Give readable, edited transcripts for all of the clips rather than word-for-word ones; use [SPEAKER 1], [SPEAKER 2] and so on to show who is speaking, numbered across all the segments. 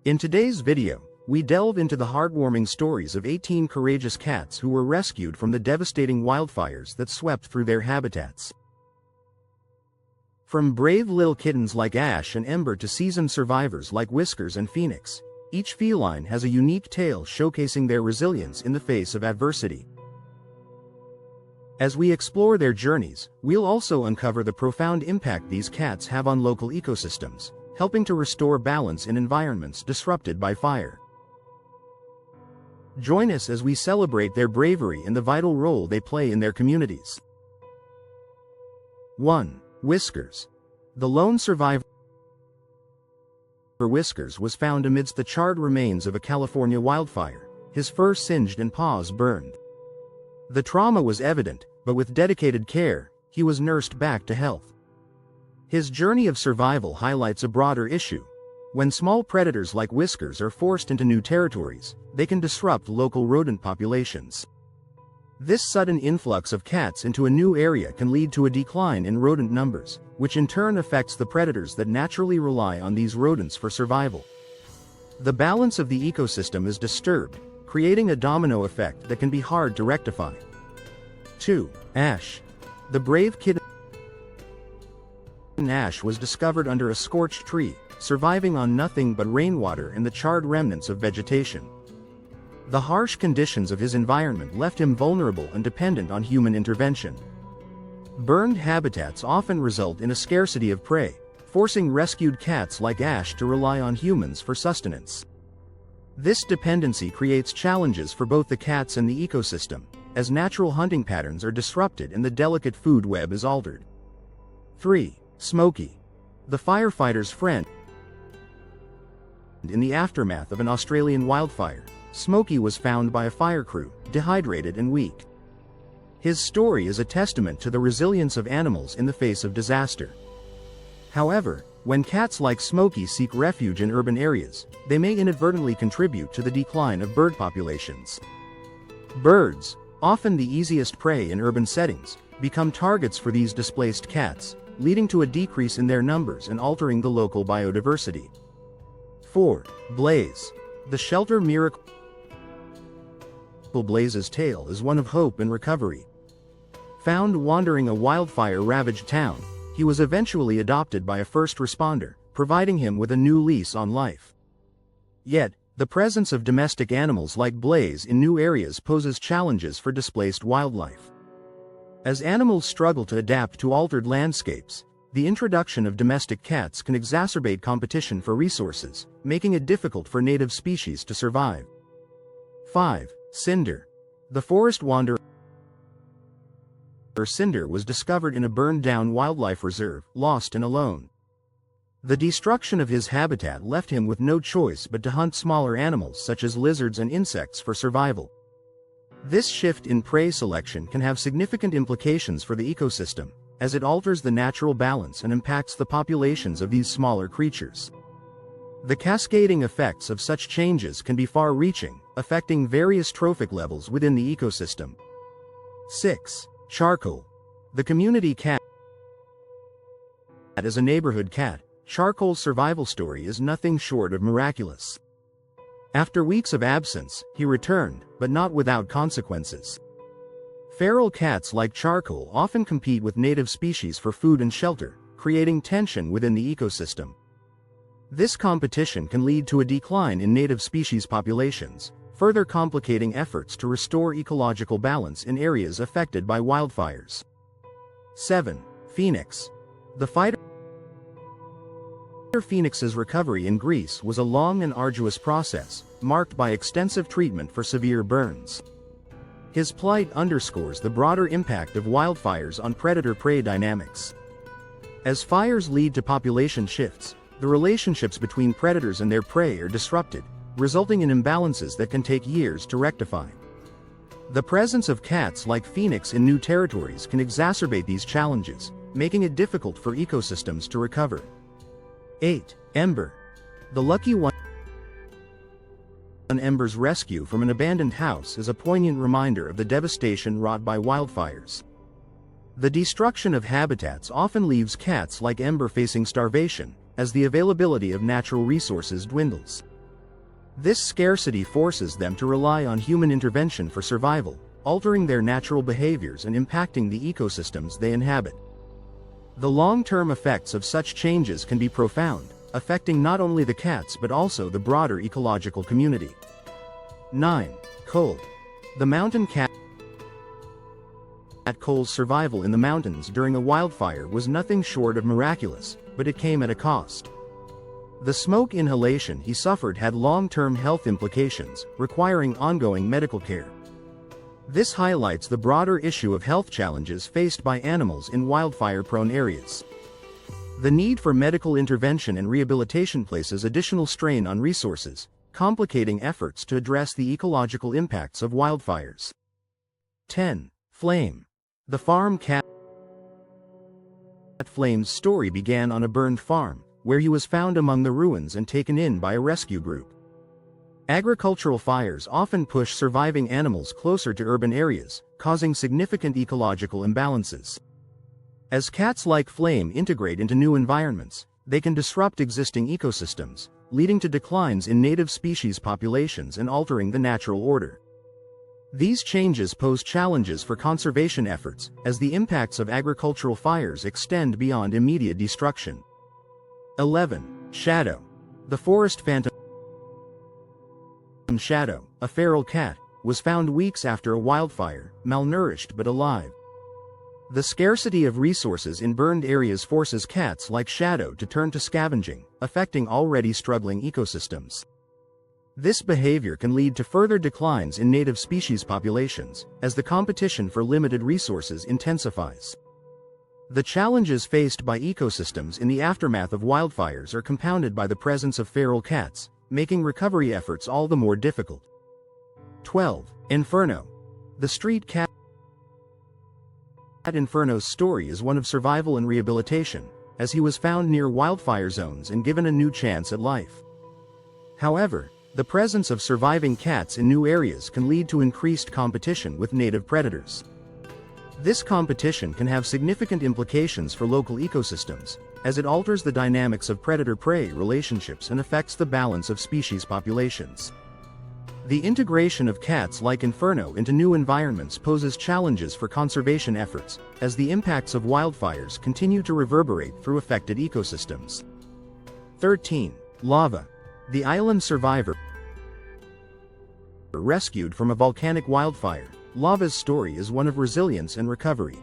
[SPEAKER 1] In today's video, we delve into the heartwarming stories of 18 courageous cats who were rescued from the devastating wildfires that swept through their habitats. From brave little kittens like Ash and Ember to seasoned survivors like Whiskers and Phoenix, each feline has a unique tale showcasing their resilience in the face of adversity. As we explore their journeys, we'll also uncover the profound impact these cats have on local ecosystems, helping to restore balance in environments disrupted by fire. Join us as we celebrate their bravery and the vital role they play in their communities. 1. Whiskers. The lone survivor Whiskers was found amidst the charred remains of a California wildfire, his fur singed and paws burned. The trauma was evident, but with dedicated care, he was nursed back to health. His journey of survival highlights a broader issue. When small predators like Whiskers are forced into new territories, they can disrupt local rodent populations. This sudden influx of cats into a new area can lead to a decline in rodent numbers, which in turn affects the predators that naturally rely on these rodents for survival. The balance of the ecosystem is disturbed, creating a domino effect that can be hard to rectify. 2. Ash. The brave kitten Ash was discovered under a scorched tree, surviving on nothing but rainwater and the charred remnants of vegetation. The harsh conditions of his environment left him vulnerable and dependent on human intervention. Burned habitats often result in a scarcity of prey, forcing rescued cats like Ash to rely on humans for sustenance. This dependency creates challenges for both the cats and the ecosystem, as natural hunting patterns are disrupted and the delicate food web is altered. 3. Smokey. The firefighter's friend. In the aftermath of an Australian wildfire, Smokey was found by a fire crew, dehydrated and weak. His story is a testament to the resilience of animals in the face of disaster. However, when cats like Smokey seek refuge in urban areas, they may inadvertently contribute to the decline of bird populations. Birds, often the easiest prey in urban settings, become targets for these displaced cats, leading to a decrease in their numbers and altering the local biodiversity. 4. Blaze. The shelter miracle Blaze's tale is one of hope and recovery. Found wandering a wildfire-ravaged town, he was eventually adopted by a first responder, providing him with a new lease on life. Yet, the presence of domestic animals like Blaze in new areas poses challenges for displaced wildlife. As animals struggle to adapt to altered landscapes, the introduction of domestic cats can exacerbate competition for resources, making it difficult for native species to survive. 5. Cinder. The forest wanderer Cinder was discovered in a burned-down wildlife reserve, lost and alone. The destruction of his habitat left him with no choice but to hunt smaller animals such as lizards and insects for survival. This shift in prey selection can have significant implications for the ecosystem, as it alters the natural balance and impacts the populations of these smaller creatures. The cascading effects of such changes can be far-reaching, affecting various trophic levels within the ecosystem. 6. Charcoal. The community cat. As a neighborhood cat, Charcoal's survival story is nothing short of miraculous. After weeks of absence, he returned, but not without consequences. Feral cats like Charcoal often compete with native species for food and shelter, creating tension within the ecosystem. This competition can lead to a decline in native species populations, further complicating efforts to restore ecological balance in areas affected by wildfires. 7. Phoenix. The fighter Phoenix's recovery in Greece was a long and arduous process, marked by extensive treatment for severe burns. His plight underscores the broader impact of wildfires on predator-prey dynamics. As fires lead to population shifts, the relationships between predators and their prey are disrupted, resulting in imbalances that can take years to rectify. The presence of cats like Phoenix in new territories can exacerbate these challenges, making it difficult for ecosystems to recover. 8. Ember. The lucky one. Ember's rescue from an abandoned house is a poignant reminder of the devastation wrought by wildfires. The destruction of habitats often leaves cats like Ember facing starvation, as the availability of natural resources dwindles. This scarcity forces them to rely on human intervention for survival, altering their natural behaviors and impacting the ecosystems they inhabit. The long-term effects of such changes can be profound, affecting not only the cats but also the broader ecological community. 9. Coal. The mountain cat coal's survival in the mountains during a wildfire was nothing short of miraculous, but it came at a cost. The smoke inhalation he suffered had long-term health implications, requiring ongoing medical care. This highlights the broader issue of health challenges faced by animals in wildfire-prone areas. The need for medical intervention and rehabilitation places additional strain on resources, complicating efforts to address the ecological impacts of wildfires. 10. Flame. The farm cat Flame's story began on a burned farm, where he was found among the ruins and taken in by a rescue group. Agricultural fires often push surviving animals closer to urban areas, causing significant ecological imbalances. As cats like Flame integrate into new environments, they can disrupt existing ecosystems, leading to declines in native species populations and altering the natural order. These changes pose challenges for conservation efforts, as the impacts of agricultural fires extend beyond immediate destruction. 11. Shadow. The forest phantom Shadow, a feral cat, was found weeks after a wildfire, malnourished but alive. The scarcity of resources in burned areas forces cats like Shadow to turn to scavenging, affecting already struggling ecosystems. This behavior can lead to further declines in native species populations, as the competition for limited resources intensifies. The challenges faced by ecosystems in the aftermath of wildfires are compounded by the presence of feral cats, making recovery efforts all the more difficult. 12. Inferno. The street cat Inferno's story is one of survival and rehabilitation, as he was found near wildfire zones and given a new chance at life. However, the presence of surviving cats in new areas can lead to increased competition with native predators. This competition can have significant implications for local ecosystems, as it alters the dynamics of predator-prey relationships and affects the balance of species populations. The integration of cats like Inferno into new environments poses challenges for conservation efforts, as the impacts of wildfires continue to reverberate through affected ecosystems. 13. Lava. The island survivor rescued from a volcanic wildfire. Lava's story is one of resilience and recovery.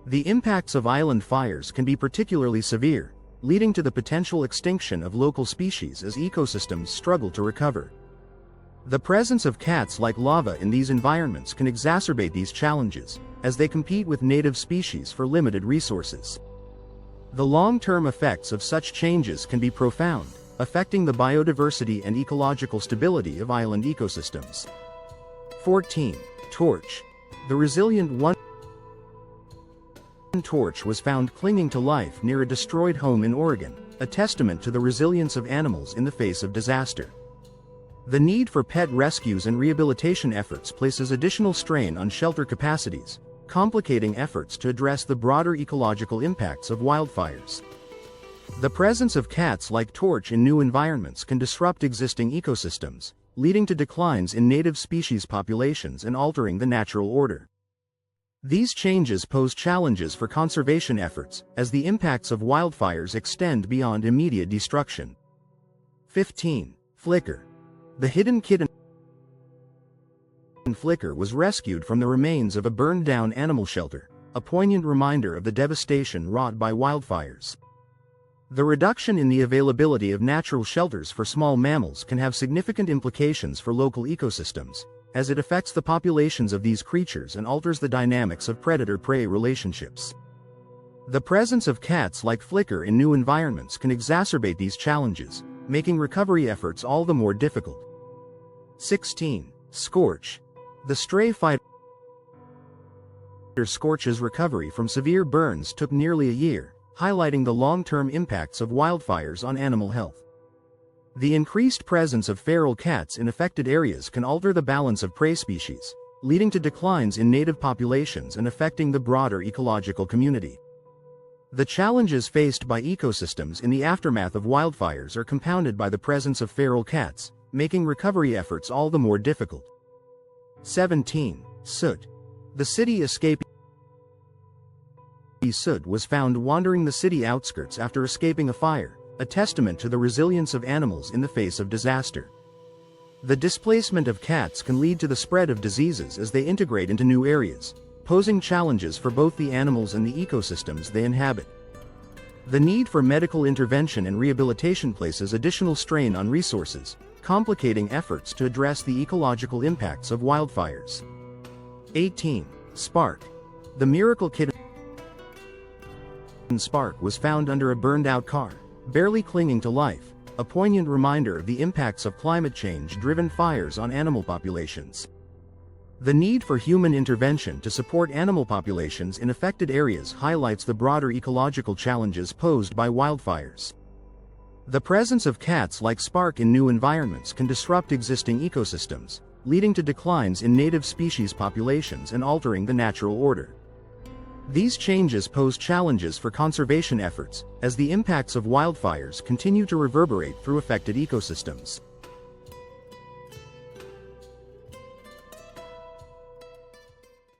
[SPEAKER 1] The impacts of island fires can be particularly severe, leading to the potential extinction of local species as ecosystems struggle to recover. The presence of cats like Lava in these environments can exacerbate these challenges, as they compete with native species for limited resources. The long-term effects of such changes can be profound, affecting the biodiversity and ecological stability of island ecosystems. 14. Torch. The resilient one torch was found clinging to life near a destroyed home in Oregon, a testament to the resilience of animals in the face of disaster. The need for pet rescues and rehabilitation efforts places additional strain on shelter capacities, complicating efforts to address the broader ecological impacts of wildfires. The presence of cats like Torch in new environments can disrupt existing ecosystems, leading to declines in native species populations and altering the natural order. These changes pose challenges for conservation efforts, as the impacts of wildfires extend beyond immediate destruction. 15. Flicker. The hidden kitten Flicker was rescued from the remains of a burned-down animal shelter, a poignant reminder of the devastation wrought by wildfires. The reduction in the availability of natural shelters for small mammals can have significant implications for local ecosystems, as it affects the populations of these creatures and alters the dynamics of predator-prey relationships. The presence of cats like Flicker in new environments can exacerbate these challenges, making recovery efforts all the more difficult. 16. Scorch. The stray fighter Scorch's recovery from severe burns took nearly a year, highlighting the long-term impacts of wildfires on animal health. The increased presence of feral cats in affected areas can alter the balance of prey species, leading to declines in native populations and affecting the broader ecological community. The challenges faced by ecosystems in the aftermath of wildfires are compounded by the presence of feral cats, making recovery efforts all the more difficult. 17. Soot. The city escapee Soot was found wandering the city outskirts after escaping a fire, a testament to the resilience of animals in the face of disaster. The displacement of cats can lead to the spread of diseases as they integrate into new areas, posing challenges for both the animals and the ecosystems they inhabit. The need for medical intervention and rehabilitation places additional strain on resources, complicating efforts to address the ecological impacts of wildfires. 18. Spark. The miracle kitten Spark was found under a burned-out car, barely clinging to life, a poignant reminder of the impacts of climate change-driven fires on animal populations. The need for human intervention to support animal populations in affected areas highlights the broader ecological challenges posed by wildfires. The presence of cats like Spark in new environments can disrupt existing ecosystems, leading to declines in native species populations and altering the natural order. These changes pose challenges for conservation efforts, as the impacts of wildfires continue to reverberate through affected ecosystems.